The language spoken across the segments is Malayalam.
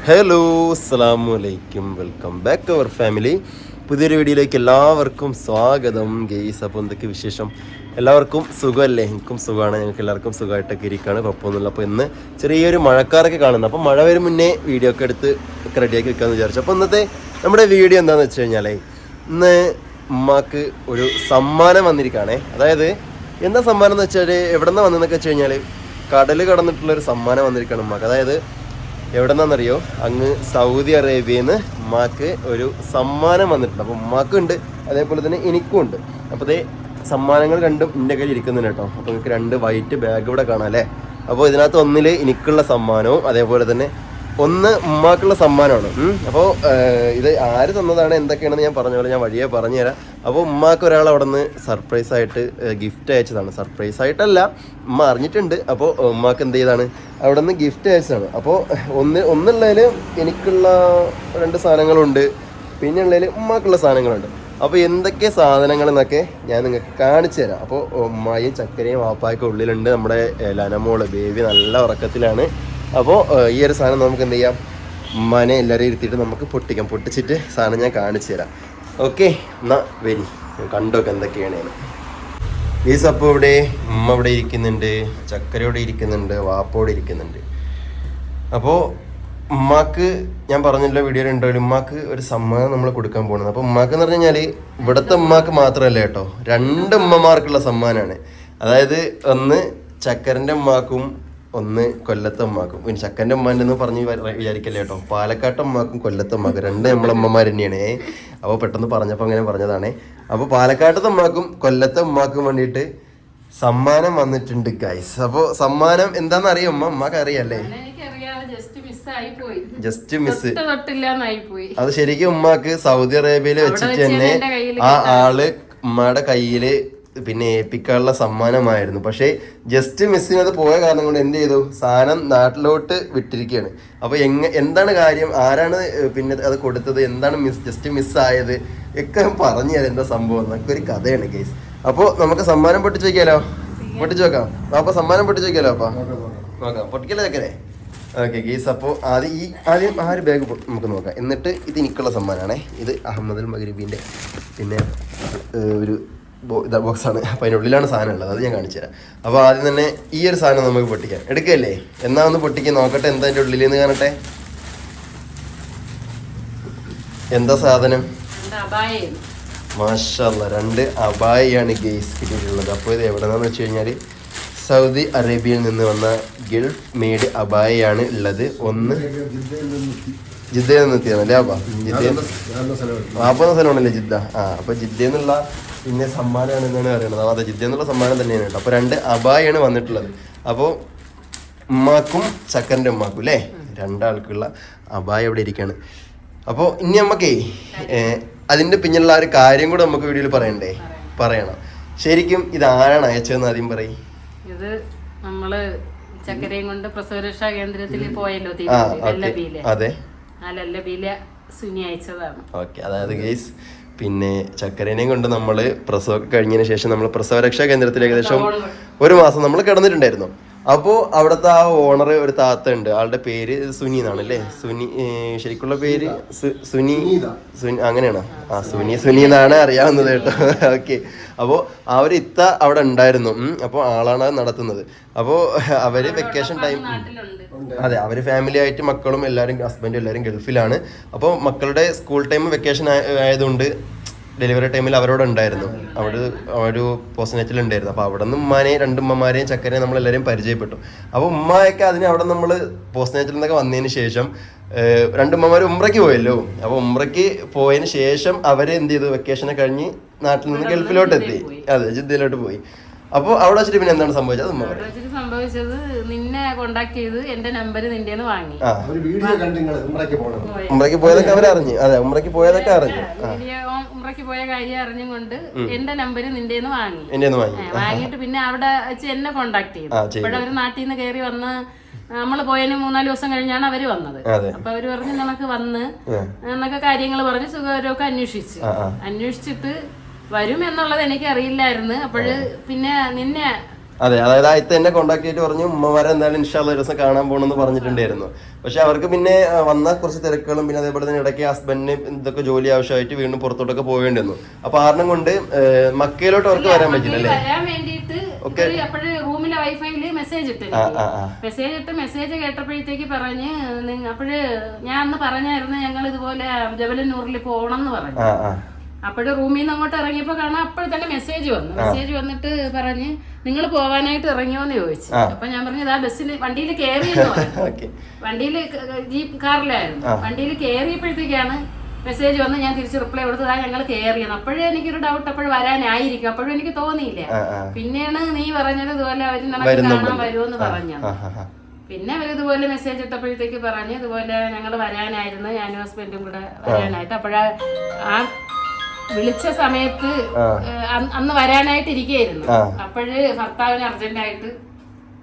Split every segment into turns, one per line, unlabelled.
ഹലോ അസ്സലാമലൈക്കും, welcome back to our family. പുതിയൊരു വീഡിയോയിലേക്ക് എല്ലാവർക്കും സ്വാഗതം ഗെയ്സ്. അപ്പോൾ എന്തൊക്കെ വിശേഷം? എല്ലാവർക്കും സുഖമല്ലേ? എനിക്കും സുഖമാണ്, ഞങ്ങൾക്ക് എല്ലാവർക്കും സുഖമായിട്ടൊക്കെ ഇരിക്കുകയാണ്, കുഴപ്പമൊന്നുമില്ല. അപ്പോൾ ഇന്ന് ചെറിയൊരു മഴക്കാരൊക്കെ കാണുന്നത്, അപ്പോൾ മഴ വരും മുന്നേ വീഡിയോ ഒക്കെ എടുത്ത് ഒക്കെ റെഡിയാക്കി വെക്കാമെന്ന് വിചാരിച്ചു. അപ്പോൾ ഇന്നത്തെ നമ്മുടെ വീഡിയോ എന്താണെന്ന് വെച്ച് കഴിഞ്ഞാൽ, ഇന്ന് ഉമ്മാക്ക് ഒരു സമ്മാനം വന്നിരിക്കുകയാണേ. അതായത് എന്താ സമ്മാനം എന്ന് വെച്ചാൽ, എവിടെ നിന്ന് വന്നതെന്നൊക്കെ വെച്ച് കഴിഞ്ഞാൽ കടൽ കടന്നിട്ടുള്ളൊരു സമ്മാനം വന്നിരിക്കുകയാണ് ഉമ്മാക്ക്. അതായത് എവിടെ നിന്നാണെന്നറിയോ, അങ്ങ് സൗദി അറേബ്യയിൽ നിന്ന് ഉമ്മാക്ക് ഒരു സമ്മാനം വന്നിട്ടുണ്ട്. അപ്പോൾ ഉമ്മാക്കും ഉണ്ട്, അതേപോലെ തന്നെ എനിക്കും ഉണ്ട്. അപ്പോൾ ഇതേ സമ്മാനങ്ങൾ രണ്ടും എൻ്റെ കയ്യിൽ ഇരിക്കുന്നുണ്ട് കേട്ടോ. അപ്പോൾ നിങ്ങൾക്ക് രണ്ട് വൈറ്റ് ബാഗ് ഇവിടെ കാണാം അല്ലേ. അപ്പോൾ ഇതിനകത്ത് ഒന്നിൽ എനിക്കുള്ള സമ്മാനവും അതേപോലെ തന്നെ ഒന്ന് ഉമ്മാക്കുള്ള സമ്മാനമാണ്. അപ്പോൾ ഇത് ആര് തന്നതാണ് എന്തൊക്കെയാണെന്ന് ഞാൻ പറഞ്ഞ പോലെ ഞാൻ വഴിയെ പറഞ്ഞുതരാം. അപ്പോൾ ഉമ്മാക്ക് ഒരാൾ അവിടെ നിന്ന് സർപ്രൈസായിട്ട് ഗിഫ്റ്റ് അയച്ചതാണ്. സർപ്രൈസായിട്ടല്ല, ഉമ്മ അറിഞ്ഞിട്ടുണ്ട്. അപ്പോൾ ഉമ്മാക്ക് എന്ത് ചെയ്താണ്, അവിടെ നിന്ന് ഗിഫ്റ്റ് അയച്ചതാണ്. അപ്പോൾ ഒന്നുള്ളതിൽ എനിക്കുള്ള 2 സാധനങ്ങളുണ്ട്, പിന്നെ ഉള്ളതിൽ ഉമ്മാക്കുള്ള സാധനങ്ങളുണ്ട്. അപ്പോൾ എന്തൊക്കെ സാധനങ്ങൾ എന്നൊക്കെ ഞാൻ നിങ്ങൾക്ക് കാണിച്ചു തരാം. അപ്പോൾ ഉമ്മായും ചക്കരയും വാപ്പായൊക്കെ ഉള്ളിലുണ്ട്. നമ്മുടെ ലനമോള് ബേബി നല്ല ഉറക്കത്തിലാണ്. അപ്പോൾ ഈ ഒരു സാധനം നമുക്ക് എന്ത് ചെയ്യാം, ഉമ്മാനെ എല്ലാവരെയും ഇരുത്തിയിട്ട് നമുക്ക് പൊട്ടിച്ചിട്ട് സാധനം ഞാൻ കാണിച്ചു തരാം. ഓക്കെ, എന്നാൽ വരി കണ്ടോക്കെ എന്തൊക്കെയാണ്. ഈ സപ്പോൾ ഇവിടെ ഉമ്മ ഇവിടെ ഇരിക്കുന്നുണ്ട്, ചക്കരയോടെ ഇരിക്കുന്നുണ്ട്, വാപ്പോടെ ഇരിക്കുന്നുണ്ട്. അപ്പോൾ ഉമ്മാക്ക് ഞാൻ പറഞ്ഞല്ലോ വീഡിയോയിൽ ഉണ്ടോ, ഉമ്മാക്ക് ഒരു സമ്മാനം നമ്മൾ കൊടുക്കാൻ പോകുന്നത്. അപ്പോൾ ഉമ്മാക്ക് എന്ന് പറഞ്ഞു കഴിഞ്ഞാൽ ഇവിടുത്തെ ഉമ്മാക്ക് മാത്രമല്ല കേട്ടോ, 2 ഉമ്മമാർക്കുള്ള സമ്മാനമാണ്. അതായത് ഒന്ന് ചക്കരൻ്റെ ഉമ്മാക്കും ഒന്ന് കൊല്ലത്തെ ഉമ്മാക്കും. പിന്നെ ചക്കൻ്റെ ഉമ്മാൻ്റെ എന്ന് പറഞ്ഞ് വിചാരിക്കല്ലേ കേട്ടോ, പാലക്കാട്ടെ ഉമ്മാക്കും കൊല്ലത്തെ ഉമ്മാക്കും 2 നമ്മളെ ഉമ്മമാർ തന്നെയാണ്. അപ്പോൾ പെട്ടെന്ന് പറഞ്ഞപ്പോൾ അങ്ങനെ പറഞ്ഞതാണേ. അപ്പോൾ പാലക്കാട്ടത്തെ ഉമ്മാക്കും കൊല്ലത്തെ ഉമ്മാക്കും വേണ്ടിയിട്ട് സമ്മാനം വന്നിട്ടുണ്ട് ഗൈസ്. അപ്പോൾ സമ്മാനം എന്താണെന്ന് അറിയാം ഉമ്മക്ക് അറിയാല്ലേ? Just miss. അത് ശരിക്കും ഉമ്മാക്ക് സൗദി അറേബ്യയിൽ വെച്ചിട്ട് തന്നെ ആ ആള് ഉമ്മയുടെ കയ്യില് പിന്നെ ഏൽപ്പിക്കാനുള്ള സമ്മാനമായിരുന്നു. പക്ഷേ ജസ്റ്റ് മിസ്സിനത് പോയ കാരണം കൊണ്ട് എന്ത് ചെയ്തു, സാധനം നാട്ടിലോട്ട് വിട്ടിരിക്കുകയാണ്. അപ്പോൾ എന്താണ് കാര്യം, ആരാണ് പിന്നെ അത് കൊടുത്തത്, എന്താണ് ജസ്റ്റ് മിസ്സായത് ഒക്കെ പറഞ്ഞു തരാം എന്താ സംഭവം എന്നൊക്കെ ഒരു കഥയാണ് ഗൈസ്. അപ്പോൾ നമുക്ക് സമ്മാനം പൊട്ടിച്ചു വെക്കാലോ, പൊട്ടിച്ചു വെക്കാം. അപ്പോൾ സമ്മാനം പൊട്ടിച്ചു വെക്കാലോ, അപ്പോൾ നോക്കാം, പൊട്ടിക്കലോ ചക്കരെ. Okay guys. അപ്പോൾ ആദ്യം ആ ഒരു ബാഗ് നമുക്ക് നോക്കാം, എന്നിട്ട് ഇത് എനിക്കുള്ള സമ്മാനമാണേ. ഇത് അഹമ്മദ് അൽ മഗ്രിബിൻ്റെ പിന്നെ ഒരു ബോക്സാണ്. അപ്പോൾ അതിനുള്ളിലാണ് സാധനം ഉള്ളത്, അത് ഞാൻ കാണിച്ചു തരാം. അപ്പോൾ ആദ്യം തന്നെ ഈ ഒരു സാധനം നമുക്ക് പൊട്ടിക്കാം. എടുക്കല്ലേ, എന്നാ ഒന്ന് പൊട്ടിക്കാൻ നോക്കട്ടെ എന്താ അതിൻ്റെ ഉള്ളിൽ നിന്ന് കാണട്ടെ. എന്താ സാധനം? മാഷാല്ലാ, 2 അബായയാണ് ഗെയ്സ് കിട്ടിയിട്ടുള്ളത്. അപ്പോൾ ഇത് എവിടെയാണെന്ന് വെച്ച് കഴിഞ്ഞാൽ സൗദി അറേബ്യയിൽ നിന്ന് വന്ന ഗൾഫ് മെയ്ഡ് അബായയാണ് ഉള്ളത്. ഒന്ന് ജിദ്ദയിൽ നിന്ന് എത്തിയാണല്ലേ അപ്പാ? സ്ഥലമാണല്ലേ ജിദ്ദ. അപ്പോൾ ജിദ്ദയിൽ നിന്നുള്ള പിന്നെ സമ്മാനമാണ് എന്നാണ് പറയുന്നത്. അതെ, ജിദ്ദയിൽ നിന്നുള്ള സമ്മാനം തന്നെയാണ് കേട്ടോ. അപ്പോൾ 2 അബായാണ് വന്നിട്ടുള്ളത്. അപ്പോൾ ഉമ്മാക്കും ചക്കരൻ്റെ ഉമ്മാക്കും അല്ലേ, 2 ആൾക്കുള്ള അബായ ഇവിടെ ഇരിക്കുകയാണ്. അപ്പോൾ ഇനി നമുക്കേ അതിൻ്റെ പിന്നിലുള്ള ഒരു കാര്യം കൂടെ നമുക്ക് വീഡിയോയിൽ പറയണം. ശരിക്കും ഇത് ആരാണ് അയച്ചതെന്ന് ആദ്യം പറയും.
ഇത് നമ്മള് ചക്കരയും കൊണ്ട് പ്രസവരക്ഷാ കേന്ദ്രത്തിൽ പോയല്ലോ,
അതെ,
സുനി അയച്ചതാണ്.
ഓക്കെ, അതായത് ഗൈസ് പിന്നെ ചക്കരേനെയും കൊണ്ട് നമ്മൾ പ്രസവമൊക്കെ കഴിഞ്ഞതിന് ശേഷം നമ്മൾ പ്രസവരക്ഷാ കേന്ദ്രത്തിൽ ഏകദേശം 1 മാസം നമ്മൾ കിടന്നിട്ടുണ്ടായിരുന്നു. അപ്പോൾ അവിടുത്തെ ആ ഓണർ ഒരു താത്ത ഉണ്ട്, ആളുടെ പേര് സുനി എന്നാണ് അല്ലേ. സുനി ശരിക്കുള്ള പേര് സുനി അങ്ങനെയാണോ? സുനി എന്നാണ് അറിയാവുന്നത് കേട്ടോ. ഓക്കെ, അപ്പോൾ അവർ ഇത്ത അവിടെ ഉണ്ടായിരുന്നു. അപ്പോൾ ആളാണ് അത് നടത്തുന്നത്. അപ്പോൾ അവര് വെക്കേഷൻ ടൈം, അതെ, അവര് ഫാമിലി ആയിട്ട് മക്കളും എല്ലാവരും ഹസ്ബൻഡും എല്ലാവരും ഗൾഫിലാണ്. അപ്പോൾ മക്കളുടെ സ്കൂൾ ടൈം വെക്കേഷൻ ആയതുകൊണ്ട് ഡെലിവറി ടൈമിൽ അവരോട് ഉണ്ടായിരുന്നു, അവിടെ ഒരു പോസ്റ്റ്നേറ്റിലുണ്ടായിരുന്നു. അപ്പോൾ അവിടെ നിന്ന് ഉമ്മാനെയും 2 ഉമ്മമാരെയും ചക്കരയും നമ്മളെല്ലാവരെയും പരിചയപ്പെട്ടു. അപ്പോൾ ഉമ്മയൊക്കെ അതിന് അവിടെ നമ്മൾ പോസ്റ്റ്നേറ്റിൽ നിന്നൊക്കെ വന്നതിന് ശേഷം 2 ഉമ്മമാർ ഉംറയ്ക്ക് പോയല്ലോ. അപ്പോൾ ഉംറയ്ക്ക് പോയതിന് ശേഷം അവർ എന്ത് ചെയ്തു, വെക്കേഷനെ കഴിഞ്ഞ് നാട്ടിൽ നിന്ന് ഗൾഫിലോട്ട് എത്തി, അതെ, ജിദ്ദയിലോട്ട് പോയി. അപ്പോൾ അവിടെ വെച്ചിട്ട് പിന്നെ എന്താണ് സംഭവിച്ചത്?
സംഭവിച്ചത് നിന്നെ കോണ്ടാക്ട് ചെയ്ത് എന്റെ നമ്പർ നിന്റെ വാങ്ങി.
ഉംറയ്ക്ക് പോയതൊക്കെ അവരറിഞ്ഞു, അതെ, ഉംറയ്ക്ക് പോയതൊക്കെ അറിഞ്ഞു.
ഉംറയ്ക്ക് പോയ കാര്യം അറിഞ്ഞുകൊണ്ട് എന്റെ നമ്പർ നിന്റെ വാങ്ങിയിട്ട് പിന്നെ അവിടെ വെച്ച് എന്നെ കോണ്ടാക്ട് ചെയ്തു. ഇവിടെ അവര് നാട്ടിൽ നിന്ന് കയറി വന്ന് നമ്മള് പോയതിന് 3-4 ദിവസം കഴിഞ്ഞാണ് അവര് വന്നത്. അപ്പൊ അവര് പറഞ്ഞു നമുക്ക് വന്ന് എന്നൊക്കെ കാര്യങ്ങൾ പറഞ്ഞ് സുഖകരമൊക്കെ അന്വേഷിച്ചിട്ട് വരും എന്നുള്ളത് എനിക്ക് അറിയില്ലായിരുന്നു. അപ്പോഴ് പിന്നെ നിന്നെ
അതെ, അതായത് ആദ്യത്തെ എന്നെ കോണ്ടാക്ട് ചെയ്തിട്ട് പറഞ്ഞു ഉമ്മമാരെ എന്തായാലും ഇൻഷാല്ലാ ഒരു ദിവസം കാണാൻ പോകണമെന്ന് പറഞ്ഞിട്ടുണ്ടായിരുന്നു. പക്ഷെ അവർക്ക് പിന്നെ വന്ന കുറച്ച് തിരക്കുകളും പിന്നെ അതേപോലെ തന്നെ ഇടയ്ക്ക് ഹസ്ബൻഡിന് ഇതൊക്കെ ജോലി ആവശ്യമായിട്ട് വീണ്ടും പുറത്തോട്ടൊക്കെ പോകേണ്ടി വന്നു. അപ്പൊ കാരണം കൊണ്ട് മക്കയിലോട്ട് അവർക്ക് വരാൻ പറ്റില്ലല്ലേ?
റൂമിലെ വൈഫൈയില് മെസ്സേജ് മെസ്സേജ് കേട്ടപ്പോഴത്തേക്ക് പറഞ്ഞ് അപ്പോഴ് ഞാൻ അന്ന് പറഞ്ഞായിരുന്നു ഞങ്ങൾ ഇതുപോലെ ജബലന്നൂറിൽ പോകണം എന്ന് പറഞ്ഞു. അപ്പോഴും റൂമിൽ നിന്ന് അങ്ങോട്ട് ഇറങ്ങിയപ്പോ കാണാം അപ്പോഴും തന്നെ മെസ്സേജ് വന്നിട്ട് പറഞ്ഞ് നിങ്ങൾ പോവാനായിട്ട് ഇറങ്ങിയോന്ന് ചോദിച്ചു. അപ്പൊ ഞാൻ പറഞ്ഞു ഇതാ ബസ്സിൽ വണ്ടിയിൽ കയറിയെന്ന് പറഞ്ഞു. വണ്ടിയിൽ ജീപ്പ് കാറിലായിരുന്നു. വണ്ടിയിൽ കയറിയപ്പോഴത്തേക്കാണ് മെസ്സേജ് വന്ന് ഞാൻ തിരിച്ച് റിപ്ലൈ കൊടുത്തതാ ഞങ്ങൾ കയറിയെന്ന്. അപ്പോഴേ എനിക്കൊരു ഡൗട്ട് അപ്പോഴും വരാനായിരിക്കും. അപ്പോഴും എനിക്ക് തോന്നിയില്ല. പിന്നെയാണ് നീ പറഞ്ഞത് ഇതുപോലെ അവര് നടക്കി കാണാൻ വരുമെന്ന് പറഞ്ഞത്. പിന്നെ അവരിതുപോലെ മെസ്സേജ് ഇട്ടപ്പോഴത്തേക്ക് പറഞ്ഞ് ഇതുപോലെ ഞങ്ങൾ വരാനായിരുന്നു, ഞാനും ഹസ്ബൻഡും കൂടെ വരാനായിട്ട്. അപ്പോഴാ ആ വിളിച്ച സമയത്ത് അന്ന് വരാനായിട്ട് ഇരിക്കുകയായിരുന്നു. അപ്പോഴ് ഭർത്താവിന് അർജന്റായിട്ട്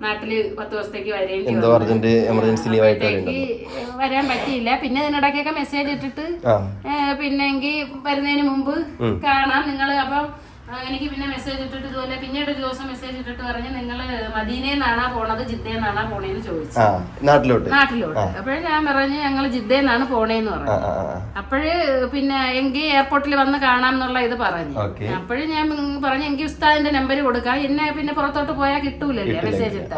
നാട്ടില് 10 ദിവസത്തേക്ക് വരാൻ പറ്റിയില്ല. പിന്നെ ഇതിനിടയ്ക്കൊക്കെ മെസ്സേജ് ഇട്ടിട്ട് പിന്നെങ്കിൽ വരുന്നതിന് മുമ്പ് കാണാം നിങ്ങൾ. അപ്പം എനിക്ക് പിന്നെ മെസ്സേജ് ഇട്ടിട്ട് ഇതുപോലെ പിന്നീട് ഒരു ദിവസം മെസ്സേജ് ഇട്ടിട്ട് പറഞ്ഞ് നിങ്ങള് മദീനന്നാണോ പോണത് ജിദ്ദന്നാണോ പോണേന്ന് ചോദിച്ചു. നാട്ടിലോട്ട്. അപ്പോഴേ ഞാൻ പറഞ്ഞു ഞങ്ങൾ ജിദ്ദന്നാണ് പോണേന്ന് പറഞ്ഞു. അപ്പോഴ് പിന്നെ എങ്കിൽ എയർപോർട്ടിൽ വന്ന് കാണാം എന്നുള്ള ഇത് പറഞ്ഞു. അപ്പോഴും ഞാൻ പറഞ്ഞു എങ്കിൽ ഉസ്താദിന്റെ നമ്പർ കൊടുക്കാം, എന്നെ പിന്നെ പുറത്തോട്ട് പോയാൽ കിട്ടൂലല്ലേ മെസ്സേജ് ഇട്ടാ.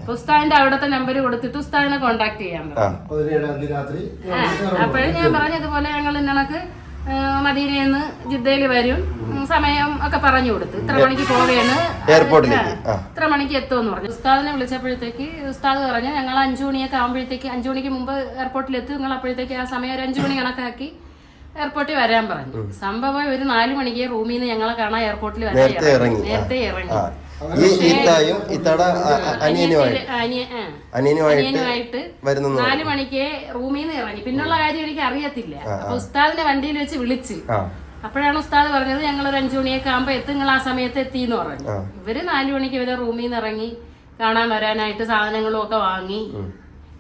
അപ്പൊ ഉസ്താദിന്റെ അവിടത്തെ നമ്പർ കൊടുത്തിട്ട് ഉസ്താദിനെ കോണ്ടാക്ട് ചെയ്യാൻ പറഞ്ഞു. അപ്പോഴും ഞാൻ പറഞ്ഞു ഇതുപോലെ ഞങ്ങൾ ഇന്നണക്ക് മദീനന്ന് ജിദ്ദയിൽ വരും, സമയം ഒക്കെ പറഞ്ഞു കൊടുത്ത് ഇത്ര മണിക്ക് പോവേണ്, ഇത്ര മണിക്ക് എത്തുമെന്ന് പറഞ്ഞു. ഉസ്താദിനെ വിളിച്ചപ്പോഴത്തേക്ക് ഉസ്താദ് പറഞ്ഞു ഞങ്ങൾ 5 മണിയൊക്കെ ആകുമ്പോഴത്തേക്ക് 5 മണിക്ക് മുമ്പ് എയർപോർട്ടിൽ എത്തും, നിങ്ങൾ അപ്പോഴത്തേക്ക് ആ സമയം ഒരു 5 മണി കണക്കാക്കി എയർപോർട്ടിൽ വരാൻ പറഞ്ഞു. സംഭവം ഒരു 4 മണിക്ക് റൂമിൽ നിന്ന് ഞങ്ങളെ കാണാൻ എയർപോർട്ടിൽ നേരത്തെ ഇറങ്ങി. അനിയനുമായിട്ട് 4 മണിക്ക് റൂമിൽ നിന്ന് ഇറങ്ങി. പിന്നുള്ള കാര്യം എനിക്ക് അറിയത്തില്ല. അപ്പൊ ഉസ്താദിനെ വണ്ടിയിൽ വെച്ച് വിളിച്ച് അപ്പോഴാണ് ഉസ്താദ് പറഞ്ഞത് ഞങ്ങളൊരു 5 മണിയൊക്കെ ആകുമ്പോ എത്തും, നിങ്ങൾ ആ സമയത്ത് എത്തിന്ന് പറഞ്ഞു. ഇവര് 4 മണിക്ക് ഇവരെ റൂമിൽ നിന്ന് ഇറങ്ങി കാണാൻ വരാനായിട്ട് സാധനങ്ങളും ഒക്കെ വാങ്ങി.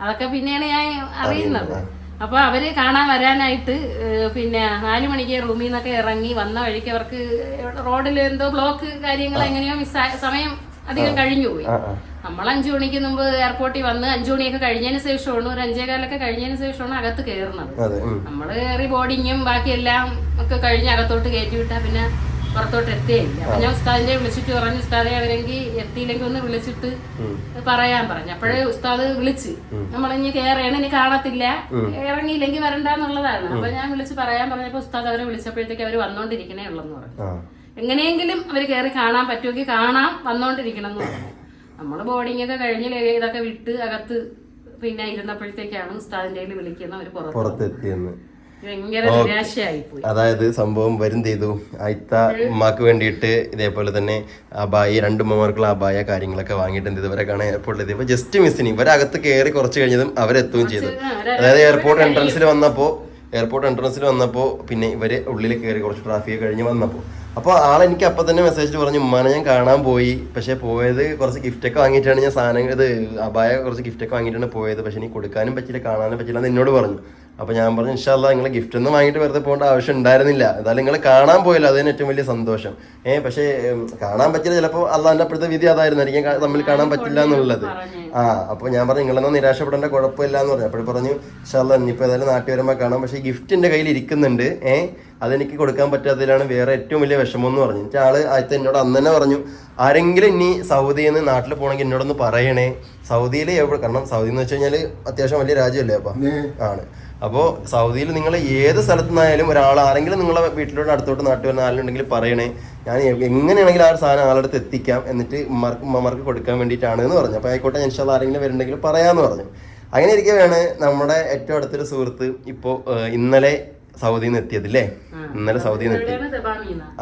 അതൊക്കെ പിന്നെയാണ് ഞാൻ അറിയുന്നത്. അപ്പൊ അവര് കാണാൻ വരാനായിട്ട് പിന്നെ 4 മണിക്ക് റൂമിൽ നിന്നൊക്കെ ഇറങ്ങി വന്ന വഴിക്ക് അവർക്ക് റോഡിൽ എന്തോ ബ്ലോക്ക് കാര്യങ്ങൾ എങ്ങനെയോ സമയം അധികം കഴിഞ്ഞു പോയി. നമ്മൾ 5 മണിക്ക് മുമ്പ് എയർപോർട്ടിൽ വന്ന് 5 മണിയൊക്കെ കഴിഞ്ഞതിന് ശേഷമാണ്, ഒരു 5:15 കഴിഞ്ഞതിന് ശേഷമാണ് അകത്ത് കയറുന്നത്. നമ്മള് കയറി ബോർഡിങ്ങും ബാക്കിയെല്ലാം ഒക്കെ കഴിഞ്ഞ് അകത്തോട്ട് കയറ്റി വിട്ടാ പിന്നെ പുറത്തോട്ട് എത്തിയില്ല. അപ്പൊ ഞാൻ ഉസ്താദിനെ വിളിച്ചിട്ട് പറഞ്ഞു ഉസ്താദെ അവരെങ്കിൽ എത്തിയില്ലെങ്കിൽ ഒന്ന് വിളിച്ചിട്ട് പറയാൻ പറഞ്ഞു. അപ്പോഴേ ഉസ്താദ് വിളിച്ച് നമ്മളിനി കയറിയാണ് ഇനി കാണത്തില്ല, ഇറങ്ങിയില്ലെങ്കിൽ വരണ്ടെന്നുള്ളതാണ്. അപ്പൊ ഞാൻ വിളിച്ച് പറയാൻ പറഞ്ഞപ്പോ ഉസ്താദ് അവരെ വിളിച്ചപ്പോഴത്തേക്ക് അവര് വന്നോണ്ടിരിക്കണേ ഉള്ളെന്ന് പറഞ്ഞു. എങ്ങനെയെങ്കിലും അവര് കയറി കാണാൻ പറ്റുമെങ്കിൽ കാണാം, വന്നോണ്ടിരിക്കണം എന്ന് പറഞ്ഞു. നമ്മള് ബോർഡിംഗ് ഒക്കെ കഴിഞ്ഞ് ഇതൊക്കെ വിട്ട് അകത്ത് പിന്നെ ഇരുന്നപ്പോഴത്തേക്കാണ് ഉസ്താദിന്റെ കയ്യിൽ വിളിക്കുന്ന അവര് പുറത്തെത്തിയെന്ന്.
അതായത് സംഭവം വരും ചെയ്തു. അയിത്ത ഉമ്മാക്ക് വേണ്ടിയിട്ട് ഇതേപോലെ തന്നെ അബായ 2 ഉമ്മമാർക്കുള്ള അബായ കാര്യങ്ങളൊക്കെ വാങ്ങിയിട്ട് എന്ത് ഇവരെ കാണാൻ എയർപോർട്ടിൽ എത്തിയപ്പോ ജസ്റ്റ് മിസ്സിന് ഇവരകത്ത് കയറി കുറച്ച് കഴിഞ്ഞതും അവരെത്തുകയും ചെയ്തു. അതായത് എയർപോർട്ട് എൻട്രൻസിൽ വന്നപ്പോ പിന്നെ ഇവര് ഉള്ളിൽ കയറി കുറച്ച് ട്രാഫിക് കഴിഞ്ഞ് വന്നപ്പോ അപ്പോൾ ആളെനിക്ക് അപ്പം തന്നെ മെസ്സേജ് പറഞ്ഞു ഉമ്മാനെ ഞാൻ കാണാൻ പോയി, പക്ഷെ പോയത് കുറച്ച് ഗിഫ്റ്റൊക്കെ വാങ്ങിയിട്ടാണ് ഞാൻ സാധനങ്ങൾ ഇത് അബായ കുറച്ച് ഗിഫ്റ്റൊക്കെ വാങ്ങിയിട്ടാണ് പോയത്, പക്ഷെ എനിക്ക് കൊടുക്കാനും പറ്റില്ല കാണാനും പറ്റില്ല എന്ന് എന്നോട് പറഞ്ഞു. അപ്പോൾ ഞാൻ പറഞ്ഞു ഇൻഷാല്ലാ നിങ്ങൾ ഗിഫ്റ്റ് ഒന്നും വാങ്ങിയിട്ട് വെറുതെ പോകേണ്ട ആവശ്യം ഉണ്ടായിരുന്നില്ല, എന്തായാലും നിങ്ങൾ കാണാൻ പോയില്ല, അതിന് ഏറ്റവും വലിയ സന്തോഷം. പക്ഷേ കാണാൻ പറ്റില്ല, ചിലപ്പോൾ അള്ളാന്റെ അപ്പോഴത്തെ വിധി അതായിരുന്നു, എനിക്ക് തമ്മിൽ കാണാൻ പറ്റില്ല എന്നുള്ളത്. അപ്പോൾ ഞാൻ പറഞ്ഞു നിങ്ങളൊന്നും നിരാശപ്പെടേണ്ട കുഴപ്പമില്ല എന്ന് പറഞ്ഞു. അപ്പോൾ പറഞ്ഞു ഇൻഷാല്ലാ ഇനിയിപ്പോൾ ഏതായാലും നാട്ടിൽ വരുമ്പോൾ കാണാം, പക്ഷേ ഗിഫ്റ്റ് എൻ്റെ കയ്യിൽ ഇരിക്കുന്നുണ്ട്, അതെനിക്ക് കൊടുക്കാൻ പറ്റാത്തതിലാണ് വേറെ ഏറ്റവും വലിയ വിഷമം എന്ന് പറഞ്ഞു. എന്നിട്ട് ആള് ആദ്യത്തെ എന്നോട് അന്ന് തന്നെ പറഞ്ഞു ആരെങ്കിലും ഇനി സൗദിയിൽ നിന്ന് നാട്ടിൽ പോകണമെങ്കിൽ എന്നോടൊന്ന് പറയണേ. സൗദിയിൽ കാരണം സൗദി എന്ന് വെച്ച് കഴിഞ്ഞാൽ അത്യാവശ്യം വലിയ രാജ്യമല്ലേ അപ്പം ആണ്. അപ്പോൾ സൗദിയിൽ നിങ്ങൾ ഏത് സ്ഥലത്തു നിന്നായാലും ആരെങ്കിലും നിങ്ങളെ വീട്ടിലോട്ട് അടുത്തോട്ട് നാട്ടിൽ വരുന്ന ആളുണ്ടെങ്കിൽ പറയണേ, ഞാൻ എങ്ങനെയാണെങ്കിലും ആ ഒരു സാധനം ആളുടെ അടുത്ത് എത്തിക്കാം, എന്നിട്ട് ഉമ്മമാർക്ക് കൊടുക്കാൻ വേണ്ടിയിട്ടാണ് എന്ന് പറഞ്ഞു. അപ്പോൾ ആയിക്കോട്ടെ ഇൻഷാല്ലാ ആരെങ്കിലും വരുന്നുണ്ടെങ്കിൽ പറയാമെന്ന് പറഞ്ഞു. അങ്ങനെ ഇരിക്കവെയാണ് നമ്മുടെ ഏറ്റവും അടുത്തൊരു സുഹൃത്ത് ഇപ്പോൾ ഇന്നലെ സൗദിയിൽ നിന്ന് എത്തിയത് അല്ലേ? ഇന്നലെ സൗദിയിൽ നിന്ന് എത്തി,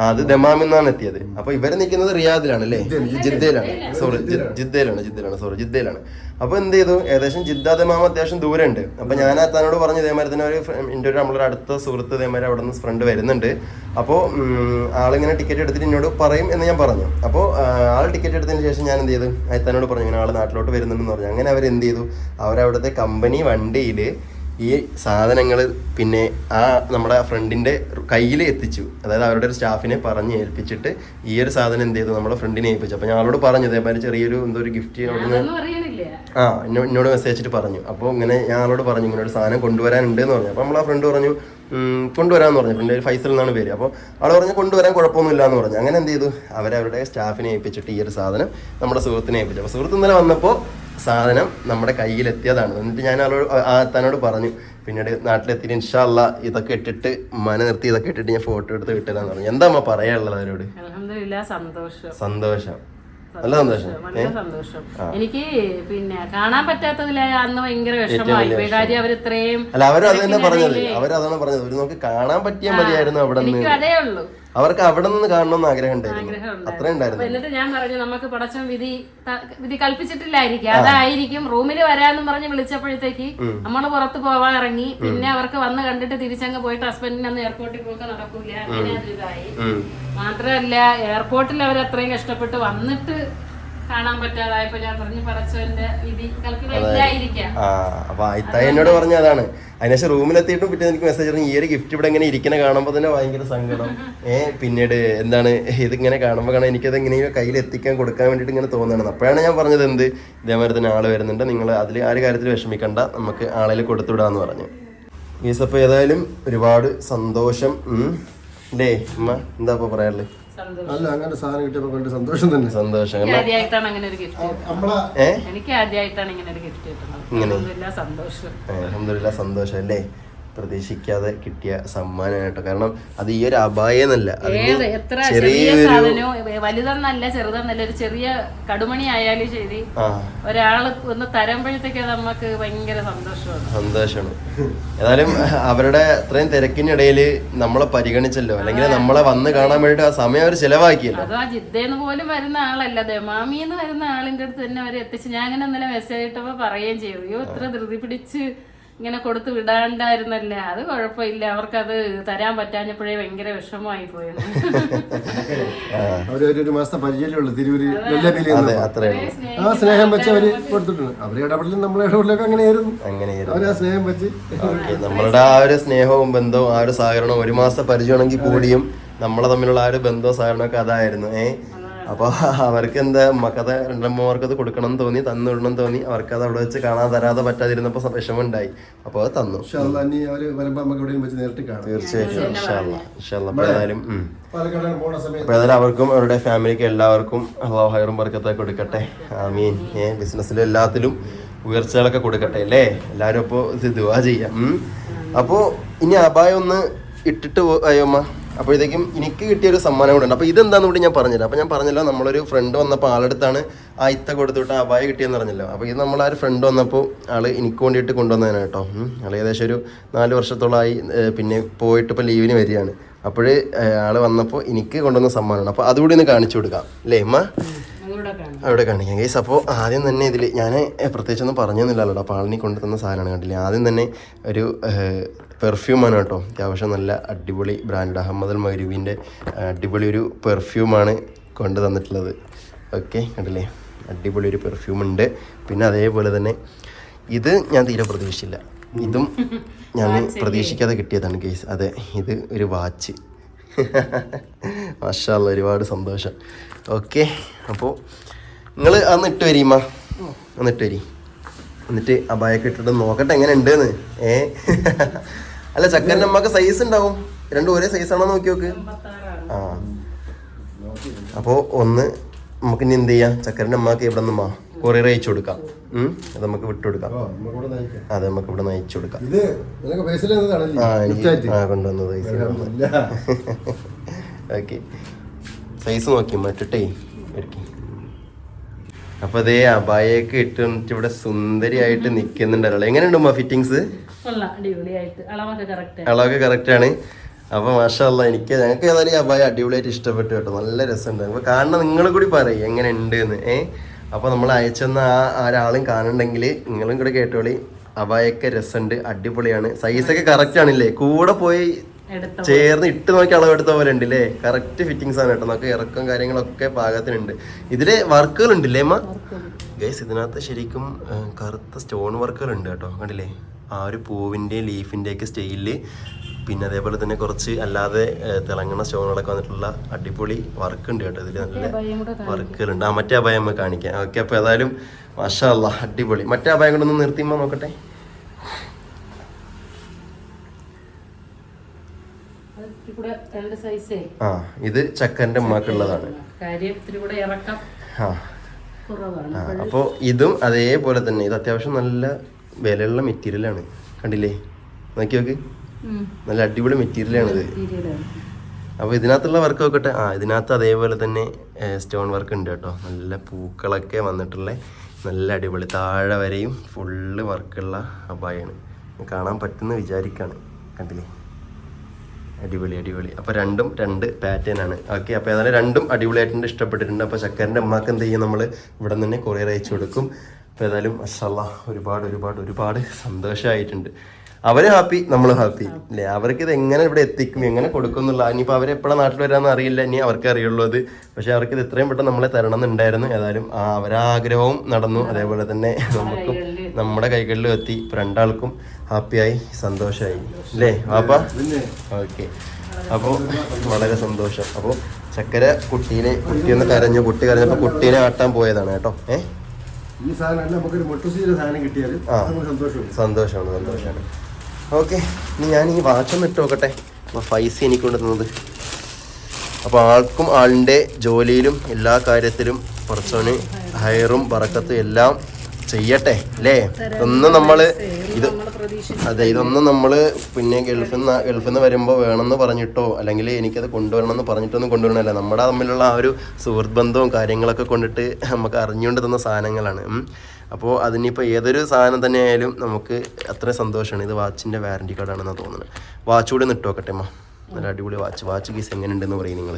അത് ദമാമിൽ നിന്നാണ് എത്തിയത്. അപ്പൊ ഇവര് നിൽക്കുന്നത് റിയാദിലാണ് അല്ലേ? ജിദ്ദയിലാണ്. അപ്പൊ എന്ത് ചെയ്തു, ഏകദേശം ജിദ്ദ ദമാം അത്യാവശ്യം ദൂരമുണ്ട്. അപ്പൊ ഞാൻ തന്നോട് പറഞ്ഞു ഇതേമാതിരി തന്നെ എൻ്റെ നമ്മളൊരു അടുത്ത സുഹൃത്ത് ഇതേമാതിരി അവിടെ നിന്ന് ഫ്രണ്ട് വരുന്നുണ്ട്, അപ്പോൾ ആളിങ്ങനെ ടിക്കറ്റ് എടുത്തിട്ട് എന്നോട് പറയും എന്ന് ഞാൻ പറഞ്ഞു. അപ്പോൾ ആൾ ടിക്കറ്റ് എടുത്തതിന് ശേഷം ഞാൻ എന്ത് ചെയ്തു, തന്നോട് പറഞ്ഞു ഇങ്ങനെ ആൾ നാട്ടിലോട്ട് വരുന്നുണ്ടെന്ന് പറഞ്ഞു. അങ്ങനെ അവർ എന്ത് ചെയ്തു, അവരവിടുത്തെ കമ്പനി വണ്ടിയിൽ ഈ സാധനങ്ങൾ പിന്നെ ആ നമ്മുടെ ഫ്രണ്ടിൻ്റെ കയ്യിൽ എത്തിച്ചു. അതായത് അവരുടെ ഒരു സ്റ്റാഫിനെ പറഞ്ഞ് ഏൽപ്പിച്ചിട്ട് ഈ ഒരു സാധനം എന്ത് ചെയ്തു നമ്മുടെ ഫ്രണ്ടിനെ ഏൽപ്പിച്ചു. അപ്പോൾ ഞങ്ങളോട് പറഞ്ഞു ഇതേപോലെ ചെറിയൊരു എന്തോ ഒരു ഗിഫ്റ്റ് അവിടുന്ന് എന്നോട് മെസ്സേജ് അയച്ചിട്ട് പറഞ്ഞു. അപ്പോൾ ഇങ്ങനെ ഞങ്ങളോട് പറഞ്ഞു ഇങ്ങനെ ഒരു സാധനം കൊണ്ടുവരാനുണ്ട് എന്ന് പറഞ്ഞു. അപ്പോൾ നമ്മൾ ആ ഫ്രണ്ട് പറഞ്ഞു കൊണ്ടുവരാമെന്ന് പറഞ്ഞു. ഫ്രണ്ട് ഫൈസൽ എന്നാണ് പേര്. അപ്പോൾ ആൾ പറഞ്ഞു കൊണ്ടുവരാൻ കുഴപ്പമൊന്നുമില്ല എന്ന് പറഞ്ഞു. അങ്ങനെ എന്ത് ചെയ്തു, അവരവരുടെ സ്റ്റാഫിനെ ഏൽപ്പിച്ചിട്ട് ഈ ഒരു സാധനം നമ്മുടെ സുഹൃത്തിനെ ഏൽപ്പിച്ചു. അപ്പോൾ സുഹൃത്ത് ഇന്നലെ വന്നപ്പോൾ സാധനം നമ്മുടെ കയ്യിലെത്തിയതാണ്. എന്നിട്ട് ഞാൻ തന്നോട് പറഞ്ഞു പിന്നീട് നാട്ടിലെത്തിയിട്ട് ഇൻഷാ അല്ലാ ഇതൊക്കെ ഇട്ടിട്ട് മന നിർത്തി ഇതൊക്കെ ഇട്ടിട്ട് ഞാൻ ഫോട്ടോ എടുത്ത് വിട്ടില്ലാന്ന് പറഞ്ഞു. എന്താ അമ്മ പറയാനുള്ളത് അവരോട്? സന്തോഷം, നല്ല
സന്തോഷം. എനിക്ക് പിന്നെ കാണാൻ പറ്റാത്തതിൽ അന്ന് ഭയങ്കര വിഷമമായി പോയി. കാര്യം അവരിത്രയും
അവരത് തന്നെ പറഞ്ഞത്, അവരതാണ് പറഞ്ഞത് ഒരു നമുക്ക് കാണാൻ പറ്റിയാൽ മതിയായിരുന്നു. അവിടെ നിന്ന്
അതേ ഉള്ളൂ,
അവർക്ക് അവിടെ നിന്ന് കാണണമെന്ന് ആഗ്രഹം ഉണ്ടായിരുന്നു, അത്രേ ഉണ്ടായിരുന്നു.
എന്നിട്ട് ഞാൻ പറഞ്ഞു നമുക്ക് പടച്ചോൻ വിധി കൽപ്പിച്ചിട്ടില്ലായിരിക്കും, അതായിരിക്കും. റൂമിൽ വരാന്ന് പറഞ്ഞ് വിളിച്ചപ്പോഴത്തേക്ക് നമ്മള് പുറത്ത് പോവാൻ ഇറങ്ങി. പിന്നെ അവർക്ക് വന്ന് കണ്ടിട്ട് തിരിച്ചങ്ങ് പോയിട്ട് ഹസ്ബൻഡിന് അന്ന് എയർപോർട്ടിൽ പോക്ക് നടക്കൂല, അങ്ങനെ അതൊരിതായി. മാത്രമല്ല എയർപോർട്ടിൽ അവർ അത്രയും കഷ്ടപ്പെട്ട് വന്നിട്ട് കാണാൻ പറ്റാതായപ്പോ ഞാൻ പറഞ്ഞു പടച്ചോന്റെ വിധി കൽപ്പിച്ചില്ലായിരിക്കാം.
അപ്പൊ എന്നോട് പറഞ്ഞ അതാണ്. അതിനുശേഷം റൂമിലെത്തിയിട്ടും പിന്നെ എനിക്ക് മെസ്സേജ് പറഞ്ഞു ഈ ഒരു ഗിഫ്റ്റ് ഇവിടെ ഇങ്ങനെ ഇരിക്കുന്ന കാണുമ്പോൾ തന്നെ ഭയങ്കര സങ്കടം. പിന്നീട് എന്താണ് ഇതിങ്ങനെ കാണുമ്പോൾ കാണാൻ എനിക്കത് എങ്ങനെയോ കയ്യിൽ എത്തിക്കാൻ കൊടുക്കാൻ വേണ്ടിയിട്ട് ഇങ്ങനെ തോന്നുകയാണ്. അപ്പോഴാണ് ഞാൻ പറഞ്ഞത് ഇതേമാതിരി തന്നെ ആള് വരുന്നുണ്ട്, നിങ്ങൾ അതിൽ ആ ഒരു കാര്യത്തിൽ വിഷമിക്കണ്ട, നമുക്ക് ആളെ കൊടുത്തുവിടാന്ന് പറഞ്ഞു. ഈസപ്പോൾ ഏതായാലും ഒരുപാട് സന്തോഷം അല്ലേ അമ്മ? എന്താ ഇപ്പൊ പറയാനുള്ളത്?
അല്ല അങ്ങനെ സാധനം കിട്ടിയപ്പോ കൊണ്ട് സന്തോഷം തന്നെ.
സന്തോഷം.
ആദ്യമായിട്ടാണ് അങ്ങനെ ഒരു ഗിഫ്റ്റ്, എനിക്ക് ആദ്യമായിട്ടാണ് ഇങ്ങനെ ഒരു ഗിഫ്റ്റ് കിട്ടുന്നത്. സന്തോഷം,
അൽഹംദുലില്ലാ സന്തോഷം അല്ലേ? പ്രതീക്ഷിക്കാതെ കിട്ടിയ സമ്മാനം കേട്ടോ. കാരണം അത് ഈ ഒരു അപായെന്നല്ല,
ചെറിയ സാധനോ വലുതെന്നല്ല ചെറുതെന്നല്ല, ഒരു ചെറിയ കടുമണി ആയാലും ശരി ഒരാള് ഒന്ന് തരുമ്പോഴത്തേക്ക് നമുക്ക് ഭയങ്കര
സന്തോഷമാണ്. ഏതായാലും അവരുടെ അത്രയും തിരക്കിനിടയിൽ നമ്മളെ പരിഗണിച്ചല്ലോ, അല്ലെങ്കിൽ നമ്മളെ വന്ന് കാണാൻ വേണ്ടിട്ട് ആ സമയം അവർ ചെലവാക്കിയല്ലോ.
അതോ ആ ജിദ്ദേന്ന് പോലും വരുന്ന ആളല്ല, ദമാമിന്ന് വരുന്ന ആളിന്റെ അടുത്ത് തന്നെ അവരെ എത്തിച്ച്. ഞാൻ അങ്ങനെ ഇന്നലെ മെസ്സേജ് ഇട്ടപ്പോ പറയുകയും ചെയ്തു, അയ്യോ ഇത്ര ധൃതി പിടിച്ച് ഇങ്ങനെ കൊടുത്ത് വിടാണ്ടായിരുന്നല്ല. അത് കുഴപ്പമില്ല, അവർക്കത് തരാൻ പറ്റാഞ്ഞപ്പോഴേ ഭയങ്കര വിഷമമായി പോയത്.
ഒരു മാസത്തെ പരിചയമുള്ളൂ തിരൂര്. ആ സ്നേഹം വെച്ച് അവര് കൊടുത്തിട്ടുണ്ട്. അവരെ ഇടപെടലും നമ്മളെ ഇടപെടലൊക്കെ അങ്ങനെയായിരുന്നു. അവര് ആ സ്നേഹം വെച്ച്
നമ്മളുടെ ആ ഒരു സ്നേഹവും ബന്ധവും ആ ഒരു സഹകരണവും ഒരു മാസത്തെ പരിചയമാണെങ്കിൽ കൂടിയും നമ്മളെ തമ്മിലുള്ള ആ ഒരു ബന്ധവും സഹകരണമൊക്കെ അതായിരുന്നു. അപ്പോൾ അവർക്ക് എന്താ നമുക്കത് രണ്ടമ്മമാർക്കത് കൊടുക്കണം എന്ന് തോന്നി, തന്നിടണം തോന്നി. അവർക്കത് അവിടെ വെച്ച് കാണാൻ തരാതെ പറ്റാതിരുന്നപ്പോൾ വിഷമമുണ്ടായി. അപ്പോൾ അത് തന്നു. തീർച്ചയായിട്ടും അപ്പോൾ ഏതായാലും അവർക്കും അവരുടെ ഫാമിലിക്ക് എല്ലാവർക്കും അല്ലാഹു ഹൈറും ബർക്കത്തൊക്കെ കൊടുക്കട്ടെ. ആമീൻ. ബിസിനസ്സിലും എല്ലാത്തിലും ഉയർച്ചകളൊക്കെ കൊടുക്കട്ടെ അല്ലേ? എല്ലാവരും അപ്പോൾ ഇത് ദുആ ചെയ്യാം. അപ്പോൾ ഇനി അപായം ഒന്ന് ഇട്ടിട്ട് അയ്യോമ്മ. അപ്പോഴത്തേക്കും എനിക്ക് കിട്ടിയൊരു സമ്മാനം കൂടെ ഉണ്ട്. അപ്പോൾ ഇതെന്താന്ന് കൂടി ഞാൻ പറഞ്ഞില്ല. അപ്പോൾ ഞാൻ പറഞ്ഞല്ലോ നമ്മളൊരു ഫ്രണ്ട് വന്നപ്പോൾ ആളെടുത്താണ് ആ ഇത്ത കൊടുത്തുവിട്ട് അപായ കിട്ടിയെന്ന് പറഞ്ഞല്ലോ. അപ്പോൾ ഇത് നമ്മൾ ആ ഒരു ഫ്രണ്ട് വന്നപ്പോൾ ആൾ എനിക്ക് വേണ്ടിയിട്ട് കൊണ്ടുവന്നതാണ് കേട്ടോ. ആൾ ഏകദേശം ഒരു 4 വർഷത്തോളമായി, പിന്നെ പോയിട്ട് ഇപ്പോൾ ലീവിന് വരികയാണ്. അപ്പോൾ ആൾ വന്നപ്പോൾ എനിക്ക് കൊണ്ടുവന്ന സമ്മാനമാണ്. അപ്പോൾ അതുകൂടി ഒന്ന് കാണിച്ചു കൊടുക്കാം അല്ലേ അമ്മ? അവിടെ കാണിക്കാം ഗൈസ്. അപ്പോൾ ആദ്യം തന്നെ ഇതിൽ ഞാൻ പ്രത്യേകിച്ചൊന്നും പറഞ്ഞൊന്നുമില്ലല്ലോ. അപ്പോൾ ആളിനെ കൊണ്ടു തന്ന സാധനമാണ് കണ്ടില്ലേ. ആദ്യം തന്നെ ഒരു പെർഫ്യൂമാണ് കേട്ടോ. അത്യാവശ്യം നല്ല അടിപൊളി ബ്രാൻഡ് അഹമ്മദ് അൽ മഗ്രിബിൻ്റെ അടിപൊളി ഒരു പെർഫ്യൂമാണ് കൊണ്ടു തന്നിട്ടുള്ളത്. ഓക്കെ കണ്ടില്ലേ, അടിപൊളി ഒരു പെർഫ്യൂമുണ്ട്. പിന്നെ അതേപോലെ തന്നെ ഇത് ഞാൻ തീരെ പ്രതീക്ഷിച്ചില്ല, ഇതും ഞാൻ പ്രതീക്ഷിക്കാതെ കിട്ടിയതാണ് ഗൈസ്. അതെ, ഇത് ഒരു വാച്ച്. മാഷാ അല്ലാ, ഒരുപാട് സന്തോഷം. ഓക്കെ, അപ്പോൾ നിങ്ങൾ അന്ന് ഇട്ട് വരീമ്മ, അന്നിട്ട് വരി, എന്നിട്ട് അബായൊക്കെ ഇട്ടിട്ട് നോക്കട്ടെ എങ്ങനെ ഉണ്ടെന്ന്. അല്ല ചക്കരൻ്റെ അമ്മക്ക് സൈസ് ഉണ്ടാവും, രണ്ടും ഒരേ സൈസാണോ നോക്കി നോക്ക്. അപ്പോൾ ഒന്ന് നമുക്ക് ഇനി എന്ത് ചെയ്യാം, ചക്കരൻ്റെ അമ്മക്ക് ഇവിടെ നിന്നുമാ കൊറിയർ അയച്ചു കൊടുക്കാം. അത് നമുക്ക് വിട്ടുകൊടുക്കാം. അതെ, നമുക്ക് ഇവിടെ നിന്ന് അയച്ചു കൊടുക്കാം. കൊണ്ടുവന്നത് ഓക്കെ, സൈസ് നോക്കി മറ്റിട്ടേ എടുക്കി. അപ്പൊ അതേ അബായൊക്കെ ഇട്ട് വന്നിട്ട് ഇവിടെ സുന്ദരിയായിട്ട് നിൽക്കുന്നുണ്ടല്ലോ. എങ്ങനെയുണ്ട് ഫിറ്റിങ്സ്? അളവൊക്കെ കറക്റ്റ് ആണ്. അപ്പൊ മാഷാ അല്ലാ, ഞങ്ങൾക്ക് ഏതായാലും അബായ അടിപൊളിയായിട്ട് ഇഷ്ടപ്പെട്ടു കേട്ടോ. നല്ല രസമുണ്ട്. അപ്പൊ കാണണം, നിങ്ങളും കൂടി പറയും എങ്ങനെ ഉണ്ട് എന്ന്. അപ്പോൾ നമ്മൾ അയച്ചെന്ന ആ ഒരാളും കാണുന്നുണ്ടെങ്കിൽ നിങ്ങളും കൂടെ കേട്ടോളി. അബായൊക്കെ രസമുണ്ട്, അടിപൊളിയാണ്. സൈസൊക്കെ കറക്റ്റ് ആണില്ലേ? കൂടെ പോയി ചേർന്ന് ഇട്ട് നോക്കി അളവെടുത്ത പോലെ ഉണ്ട് അല്ലേ? കറക്റ്റ് ഫിറ്റിങ്സ് ആണ് കേട്ടോ. നമുക്ക് ഇറക്കം കാര്യങ്ങളൊക്കെ പാകത്തിനുണ്ട്. ഇതില് വർക്കുകൾ ഉണ്ടല്ലേ അമ്മ? ഗൈസ്, ഇതിനകത്ത് ശരിക്കും കറുത്ത സ്റ്റോൺ വർക്കുകൾ ഉണ്ട് കേട്ടോ. കണ്ടില്ലേ, ആ ഒരു പൂവിൻ്റെ ലീഫിൻ്റെയൊക്കെ സ്റ്റൈലിൽ, പിന്നെ അതേപോലെ തന്നെ കുറച്ച് അല്ലാതെ തിളങ്ങുന്ന സ്റ്റോണുകളൊക്കെ വന്നിട്ടുള്ള അടിപൊളി വർക്ക് ഉണ്ട് കേട്ടോ. ഇതിൽ നല്ല വർക്കുകളുണ്ട്. ആ മറ്റേ അഭയം നമുക്ക് കാണിക്കാം. ഓക്കെ, അപ്പോൾ ഏതായാലും മാഷാ അല്ലാഹ് അടിപൊളി. മറ്റേ അഭയം കൊണ്ടൊന്ന് നിർത്തിയുമ്പോൾ നോക്കട്ടെ. ആ, ഇത് ചക്കൻ്റെ ഉമ്മാക്കുള്ളതാണ്. അപ്പോൾ ഇതും അതേപോലെ തന്നെ. ഇത് അത്യാവശ്യം നല്ല വിലയുള്ള മെറ്റീരിയലാണ്. കണ്ടില്ലേ, നോക്കി നോക്ക്, നല്ല അടിപൊളി മെറ്റീരിയലാണ് ഇത്. അപ്പോൾ ഇതിനകത്തുള്ള വർക്ക് നോക്കട്ടെ. ആ, ഇതിനകത്ത് അതേപോലെ തന്നെ സ്റ്റോൺ വർക്ക് ഉണ്ട് കേട്ടോ. നല്ല പൂക്കളൊക്കെ വന്നിട്ടുള്ള നല്ല അടിപൊളി, താഴെ വരെയും ഫുള്ള് വർക്കുള്ള അബായാണ്. കാണാൻ പറ്റുന്ന വിചാരിക്കാണ്. കണ്ടില്ലേ, അടിപൊളി അടിപൊളി. അപ്പോൾ രണ്ടും രണ്ട് പാറ്റേൺ ആണ്. ഓക്കെ, അപ്പോൾ ഏതായാലും രണ്ടും അടിപൊളിയായിട്ടുണ്ട്, ഇഷ്ടപ്പെട്ടിട്ടുണ്ട്. അപ്പോൾ ചക്കരൻ്റെ അമ്മക്ക് എന്ത് ചെയ്യും, നമ്മൾ ഇവിടെ നിന്ന് തന്നെ കൊറിയർ അയച്ചു കൊടുക്കും. അപ്പോൾ ഏതായാലും മാഷാഅല്ലാഹ് ഒരുപാട് ഒരുപാട് ഒരുപാട് സന്തോഷമായിട്ടുണ്ട്. അവർ ഹാപ്പി, നമ്മൾ ഹാപ്പി അല്ലേ. അവർക്ക് ഇത് എങ്ങനെ ഇവിടെ എത്തിക്കും, എങ്ങനെ കൊടുക്കും എന്നുള്ള, ഇനിയിപ്പോൾ അവരെപ്പോഴാണ് നാട്ടിൽ വരാമെന്ന് അറിയില്ല, ഇനി അവർക്ക് അറിയുള്ളൂ അത്. പക്ഷേ അവർക്ക് ഇത് എത്രയും പെട്ടെന്ന് നമ്മളെ തരണം എന്നുണ്ടായിരുന്നു. ഏതായാലും അവരെ ആഗ്രഹവും നടന്നു. അതേപോലെ തന്നെ നമുക്കും നമ്മുടെ കൈകളിലും എത്തി. ഇപ്പോൾ രണ്ടാൾക്കും ഹാപ്പിയായി, സന്തോഷമായി അല്ലേ വാപ്പ? ഓക്കെ, അപ്പോൾ വളരെ സന്തോഷം. അപ്പോൾ ചക്കര കുട്ടിയൊന്ന് കരഞ്ഞു. കുട്ടി കരഞ്ഞപ്പോൾ കുട്ടീനെ ആട്ടാൻ പോയതാണ് കേട്ടോ. സന്തോഷമാണ്. ഓക്കെ, ഇനി ഞാൻ ഈ വാച്ചൊന്ന് ഇട്ട് നോക്കട്ടെ. അപ്പോൾ പൈസ എനിക്ക് കൊണ്ടുവന്നത്. അപ്പോൾ ആൾക്കും ആളിൻ്റെ ജോലിയിലും എല്ലാ കാര്യത്തിലും കുറച്ചോന് ഹയറും ബറക്കത്തും എല്ലാം ചെയ്യട്ടെ അല്ലേ. ഇതൊന്നും നമ്മൾ ഇതൊന്നും നമ്മൾ പിന്നെ ഗൾഫിൽ നിന്ന് വരുമ്പോൾ വേണമെന്ന് പറഞ്ഞിട്ടോ അല്ലെങ്കിൽ എനിക്കത് കൊണ്ടുവരണമെന്ന് പറഞ്ഞിട്ടൊന്നും കൊണ്ടുവരണമല്ല. നമ്മുടെ തമ്മിലുള്ള ആ ഒരു സുഹൃത്ത് ബന്ധവും കാര്യങ്ങളൊക്കെ കൊണ്ടിട്ട് നമുക്ക് അറിഞ്ഞുകൊണ്ട് തന്ന സാധനങ്ങളാണ്. അപ്പോൾ അതിനിപ്പോൾ ഏതൊരു സാധനം തന്നെ ആയാലും നമുക്ക് അത്ര സന്തോഷമാണ്. ഇത് വാച്ചിൻ്റെ വാറൻറ്റി കാർഡാണെന്നാണ് തോന്നുന്നത്. വാച്ച് കൂടി ഇട്ട് നോക്കട്ടെ അമ്മ. നല്ല അടിപൊളി വാച്ച് കേസ് എങ്ങനെ ഉണ്ടെന്ന് പറയും നിങ്ങൾ.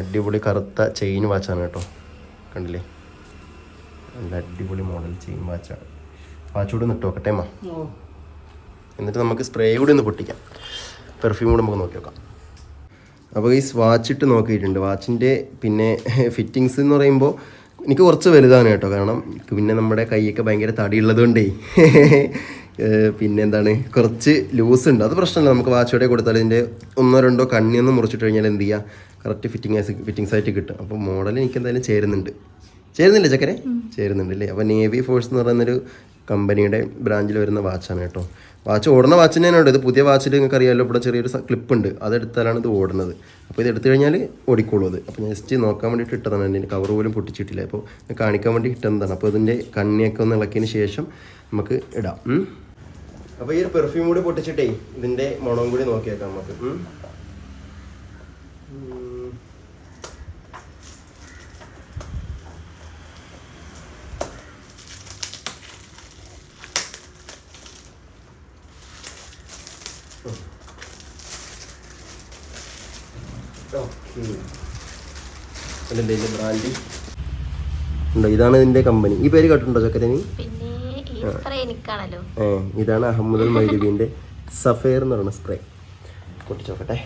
അടിപൊളി കറുത്ത ചെയിൻ വാച്ചാണ് കേട്ടോ. കണ്ടില്ലേ, നല്ല അടിപൊളി മോഡൽ ചെയിൻ വാച്ചാണ്. വാച്ച് കൂടി ഇട്ട് നോക്കട്ടെ അമ്മ. എന്നിട്ട് നമുക്ക് സ്പ്രേ കൂടി ഒന്ന് പൊട്ടിക്കാം. പെർഫ്യൂം കൂടി നമുക്ക് നോക്കി നോക്കാം. അപ്പോൾ ഈ വാച്ച് ഇട്ട് നോക്കിയിട്ടുണ്ട്. വാച്ചിൻ്റെ പിന്നെ ഫിറ്റിങ്സ് എന്ന് പറയുമ്പോൾ എനിക്ക് കുറച്ച് വലുതാണ് കേട്ടോ. കാരണം പിന്നെ നമ്മുടെ കൈയൊക്കെ ഭയങ്കര തടിയുള്ളത് കൊണ്ടേ പിന്നെ എന്താണ് കുറച്ച് ലൂസ് ഉണ്ട്. അത് പ്രശ്നമല്ല, നമുക്ക് വാച്ചോടെ കൊടുത്താൽ ഇതിൻ്റെ 1-2 കണ്ണിയൊന്നും മുറിച്ചിട്ട് കഴിഞ്ഞാൽ എന്ത് ചെയ്യുക, കറക്റ്റ് ഫിറ്റിങ്സ് ആയിട്ട് കിട്ടും. അപ്പോൾ മോഡൽ എനിക്ക് എന്തായാലും ചേരുന്നില്ല ചക്കരെ? ചേരുന്നുണ്ട് അല്ലേ. അപ്പോൾ നേവി ഫോഴ്സ് എന്ന് പറയുന്നൊരു കമ്പനിയുടെ ബ്രാഞ്ചിൽ വരുന്ന വാച്ചാണ് കേട്ടോ. വാച്ച് ഓടുന്ന വാച്ച് തന്നെയാണ്. ഇത് പുതിയ വാച്ചിൽ നിങ്ങൾക്ക് അറിയാമല്ലോ, ഇവിടെ ചെറിയൊരു ക്ലിപ്പ് ഉണ്ട്, അതെടുത്താലാണ് ഇത് ഓടുന്നത്. അപ്പോൾ ഇത് എടുത്തു കഴിഞ്ഞാൽ ഓടിക്കോളൂ അത്. അപ്പോൾ ഞാൻ ജസ്റ്റ് നോക്കാൻ വേണ്ടിയിട്ട് ഇട്ടതാണ്. എൻ്റെ കവർ പോലും പൊട്ടിച്ചിട്ടില്ല. അപ്പോൾ കാണിക്കാൻ വേണ്ടി ഇട്ടതാണ്. അപ്പോൾ ഇതിൻ്റെ കണ്ണിയൊക്കെ ഒന്ന് ഇളക്കിയതിന് ശേഷം നമുക്ക് ഇടാം. അപ്പോൾ ഈ ഒരു പെർഫ്യൂം കൂടി പൊട്ടിച്ചിട്ടേ ഇതിൻ്റെ മണവും കൂടി നോക്കിയേക്കാം നമുക്ക്. ബ്രാൻഡ് ഉണ്ടോ? ഇതാണ് ഇതിന്റെ കമ്പനി. ഈ പേര് കേട്ടിട്ടുണ്ടോ ചക്കരനി? ഇതാണ് അഹമ്മദ് മൈദബിന്റെ സഫയർ എന്ന് പറയുന്ന സ്പ്രേ. പൊട്ടിച്ചോക്കട്ടെ.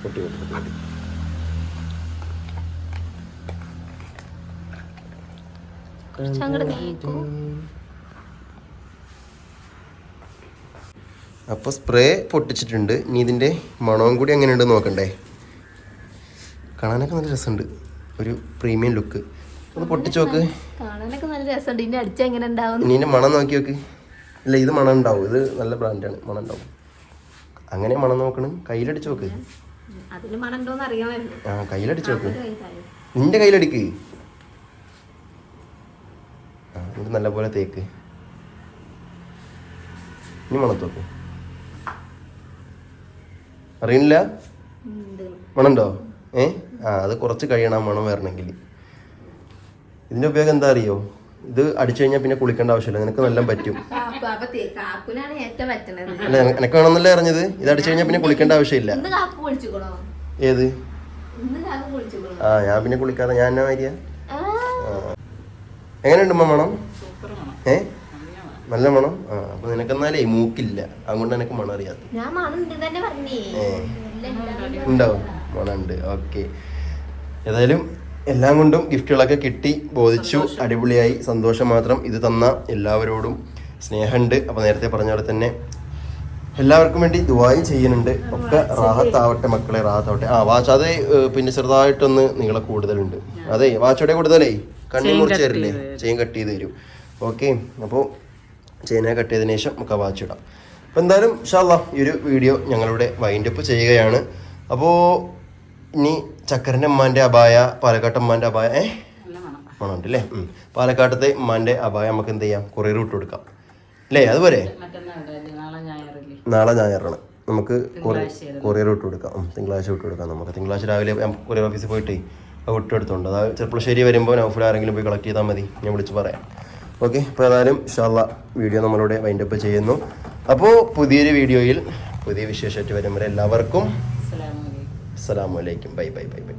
പൊട്ടി. അപ്പോൾ സ്പ്രേ പൊട്ടിച്ചിട്ടുണ്ട്. ഇനി ഇതിൻ്റെ മണവും കൂടി എങ്ങനെയുണ്ട് നോക്കണ്ടേ. കാണാനൊക്കെ നല്ല രസമുണ്ട്, ഒരു പ്രീമിയം ലുക്ക്. ഒന്ന് പൊട്ടിച്ച് നോക്ക്. ഇതിൻ്റെ മണം നോക്കി നോക്ക്. ഇല്ല, ഇത് മണം ഉണ്ടാവും. ഇത് നല്ല ബ്രാൻഡാണ്, മണം ഉണ്ടാവും. അങ്ങനെ മണം നോക്കണം. കയ്യിലടിച്ച് നോക്ക്. ആ, കയ്യിലടിച്ച് നോക്ക്. നിന്റെ കയ്യിലടിക്ക്. ഇത് നല്ലപോലെ തേക്ക്. ഇനി മണത്ത് നോക്ക്. അറിയില്ല, മണമുണ്ടോ? അത് കുറച്ച് കഴിയണം മണം വരണമെങ്കിൽ. ഇതിൻ്റെ ഉപയോഗം എന്താ അറിയോ? ഇത് അടിച്ചു കഴിഞ്ഞാൽ പിന്നെ കുളിക്കേണ്ട ആവശ്യമില്ല, നിനക്ക് നല്ല പറ്റും. അല്ല, എനക്ക് വേണമെന്നല്ലേ അറിഞ്ഞത്. ഇത് അടിച്ചു കഴിഞ്ഞാൽ പിന്നെ കുളിക്കേണ്ട ആവശ്യമില്ല. ഏത്? ഞാൻ പിന്നെ കുളിക്കാതെ ഞാൻ എന്നാ മരിയ. എങ്ങനെയുണ്ട് മണം? നല്ല മണം. അപ്പൊ നിനക്കെന്നാലേ മൂക്കില്ല, അതുകൊണ്ട് എനിക്ക് മണം അറിയാത്ത. ഉണ്ടാവും, മണം ഉണ്ട്. ഓക്കെ, ഏതായാലും എല്ലാം കൊണ്ടും ഗിഫ്റ്റുകളൊക്കെ കിട്ടി, ബോധിച്ചു, അടിപൊളിയായി, സന്തോഷം മാത്രം. ഇത് തന്ന എല്ലാവരോടും സ്നേഹമുണ്ട്. അപ്പോൾ നേരത്തെ പറഞ്ഞ പോലെ തന്നെ എല്ലാവർക്കും വേണ്ടി ദുആയും ചെയ്യുന്നുണ്ട്. ഒക്കെ റാഹത്താവട്ടെ മക്കളെ, റാഹത്താവട്ടെ. വാച്ച് അത് പിന്നെ ചെറുതായിട്ടൊന്ന് നീളെ കൂടുതലുണ്ട്. അതെ, വാച്ചോടെ കൂടുതലേ കണ്ണി മുറിച്ച് തരില്ലേ, ചെയിൻ കട്ട് ചെയ്ത് തരും. ഓക്കെ, അപ്പോൾ ചെയിനെ കട്ട് ചെയ്തതിനു ശേഷം നമുക്ക് വാച്ച് ഇടാം. അപ്പോൾ എന്തായാലും ഇൻഷാ അല്ലാഹ് ഈ ഒരു വീഡിയോ ഞങ്ങളിവിടെ വൈൻഡപ്പ് ചെയ്യുകയാണ്. അപ്പോൾ ഇനി ചക്കരൻ്റെ ഉമ്മാൻ്റെ അബായ, പാലക്കാട്ട് ഉമ്മാൻ്റെ അബായ മണമുണ്ട് അല്ലേ? പാലക്കാട്ടത്തെ ഉമ്മാൻ്റെ അബായ നമുക്ക് എന്ത് ചെയ്യാം, കൊറിയർ വിട്ട് കൊടുക്കാം അല്ലേ? അതുപോലെ നാളെ ഞായറാണ്, നമുക്ക് കൊറിയർ വിട്ട് കൊടുക്കാം. തിങ്കളാഴ്ച വിട്ട് കൊടുക്കാം. നമുക്ക് തിങ്കളാഴ്ച രാവിലെ കൊറിയർ ഓഫീസിൽ പോയിട്ട് അത് വിട്ടെടുത്തുണ്ട്. അത് ചെറുപ്പശ്ശേരി വരുമ്പോൾ നൗഫിൽ ആരെങ്കിലും പോയി കളക്ട് ചെയ്താൽ മതി, ഞാൻ വിളിച്ച് പറയാം. ഓക്കെ, അപ്പോൾ ഏതായാലും ഇൻഷാ അല്ലാഹ് വീഡിയോ നമ്മളിവിടെ വൈൻഡപ്പ് ചെയ്യുന്നു. അപ്പോൾ പുതിയൊരു വീഡിയോയിൽ പുതിയ വിശേഷമായിട്ട് വരുമ്പോൾ എല്ലാവർക്കും അസ്സലാമു അലൈക്കും. Bye bye bye bye.